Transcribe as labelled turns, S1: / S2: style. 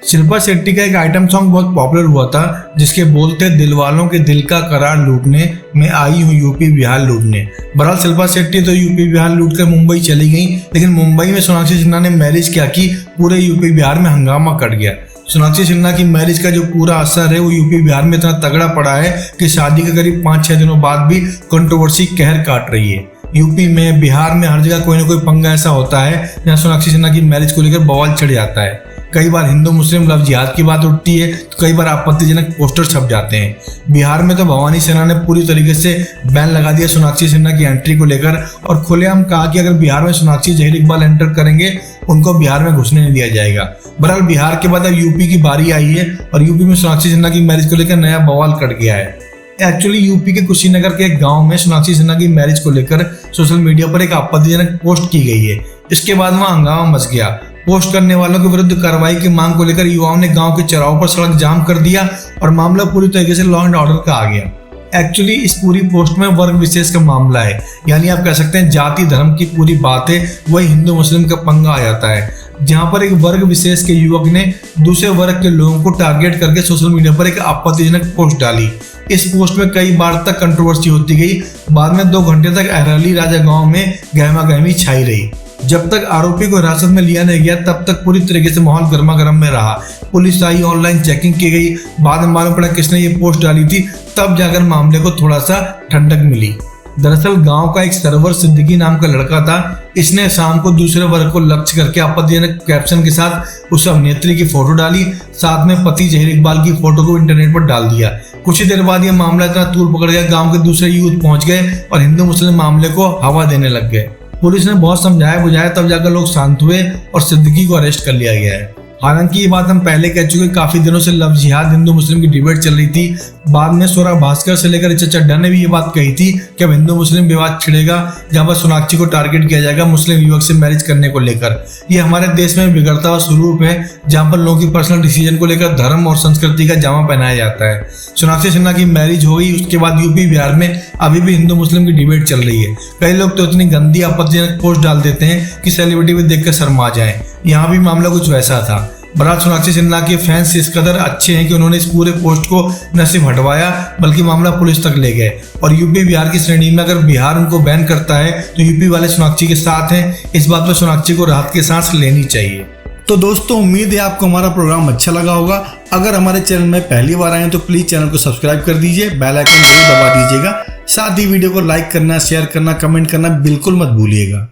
S1: शिल्पा शेट्टी का एक item song बहुत पॉपुलर हुआ था जिसके बोल थे दिल वालों के दिल का करार लूटने मैं आई हूँ यूपी बिहार लूटने। बहरहाल शिल्पा शेट्टी तो यूपी बिहार लूट कर मुंबई चली गई, लेकिन मुंबई में सोनाक्षी सिन्हा ने मैरिज क्या की, पूरे यूपी बिहार में हंगामा कट गया। सोनाक्षी सिन्हा की मैरिज का जो पूरा असर है वो यूपी बिहार में इतना तगड़ा पड़ा है कि शादी के करीब 5-6 दिनों बाद भी कंट्रोवर्सी कहर काट रही है। यूपी में, बिहार में हर जगह कोई ना कोई पंगा ऐसा होता है जहाँ सोनाक्षी सिन्हा की मैरिज को लेकर बवाल छिड़ जाता है। कई बार हिंदू मुस्लिम लव जिहाद की बात उठती है तो कई बार आपत्तिजनक पोस्टर छप जाते हैं। बिहार में तो भवानी सेना ने पूरी तरीके से बैन लगा दिया सोनाक्षी सिन्हा की एंट्री को लेकर और खुलेआम कहा कि अगर बिहार में सोनाक्षी जहीर इकबाल एंटर करेंगे उनको बिहार में घुसने नहीं दिया जाएगा। बहरहाल बिहार के बाद अब यूपी की बारी आई है और यूपी में सोनाक्षी सिन्हा की मैरिज को लेकर नया बवाल कट गया है। एक्चुअली यूपी के कुशीनगर के एक गांव में सोनाक्षी सिन्हा की मैरिज को लेकर सोशल मीडिया पर एक आपत्तिजनक पोस्ट की गई है। इसके बाद वहां हंगामा मच गया। पोस्ट करने वालों के विरुद्ध कार्रवाई की मांग को लेकर युवाओं ने गांव के चौराहों पर सड़क जाम कर दिया और मामला पूरी तरीके से लॉ एंड ऑर्डर का आ गया। एक्चुअली इस पूरी पोस्ट में वर्ग विशेष का मामला है, यानी आप कह सकते हैं जाति धर्म की पूरी बात है, वही हिंदू मुस्लिम का पंगा आ जाता है, जहां पर एक वर्ग विशेष के युवक ने दूसरे वर्ग के लोगों को टारगेट करके सोशल मीडिया पर एक आपत्तिजनक पोस्ट डाली। इस पोस्ट में कई बार तक कंट्रोवर्सी होती गई। बाद में 2 घंटे तक अहरली राजा गांव में गहमा गहमी छाई रही। जब तक आरोपी को हिरासत में लिया नहीं गया तब तक पूरी तरीके से माहौल गर्मा गर्म में रहा। पुलिस आई, ऑनलाइन चेकिंग की गई, बाद में मालूम पड़ा किसने ये पोस्ट डाली थी, तब जाकर मामले को थोड़ा सा ठंडक मिली। दरअसल गांव का एक सरवर सिद्दीकी नाम का लड़का था। इसने शाम को दूसरे वर्ग को लक्ष्य करके आपत्तिजनक कैप्शन के साथ उस अभिनेत्री की फोटो डाली, साथ में पति जहीर इकबाल की फोटो को इंटरनेट पर डाल दिया। कुछ ही देर बाद यह मामला इतना तूल पकड़ गया, गांव के दूसरे यूथ पहुंच गए और हिंदू मुस्लिम मामले को हवा देने लग गए। पुलिस ने बहुत समझाया बुझाया तब जाकर लोग शांत हुए और सिद्दीकी को अरेस्ट कर लिया गया है। हालांकि ये बात हम पहले कह चुके, काफी दिनों से लव जिहाद हिंदू मुस्लिम की डिबेट चल रही थी। बाद में स्वरा भास्कर से लेकर ऋचा चड्ढा ने भी ये बात कही थी कि अब हिंदू मुस्लिम विवाद छिड़ेगा जहां पर सोनाक्षी को टारगेट किया जाएगा मुस्लिम युवक से मैरिज करने को लेकर। ये हमारे देश में बिगड़ता हुआ स्वरूप है जहां पर लोगों की पर्सनल डिसीजन को लेकर धर्म और संस्कृति का जामा पहनाया जाता है। सोनाक्षी सिन्हा की मैरिज हो गई, उसके बाद यूपी बिहार में अभी भी हिंदू मुस्लिम की डिबेट चल रही है। कई लोग तो इतनी गंदी आपत्तिजनक पोस्ट डाल देते हैं कि सेलिब्रिटी भी देखकर शर्मा जाए। यहाँ भी मामला कुछ वैसा था। बहरहाल सोनाक्षी सिन्हा के फैंस इस कदर अच्छे हैं कि उन्होंने इस पूरे पोस्ट को न सिर्फ हटवाया बल्कि मामला पुलिस तक ले गए और यूपी बिहार की श्रेणी में अगर बिहार उनको बैन करता है तो यूपी वाले सोनाक्षी के साथ हैं। इस बात पर सोनाक्षी को राहत की सांस लेनी चाहिए। तो दोस्तों, उम्मीद है आपको हमारा प्रोग्राम अच्छा लगा होगा। अगर हमारे चैनल में पहली बार आए तो प्लीज चैनल को सब्सक्राइब कर दीजिए, बेल आइकन जरूर दबा दीजिएगा। साथ ही वीडियो को लाइक करना, शेयर करना, कमेंट करना बिल्कुल मत भूलिएगा।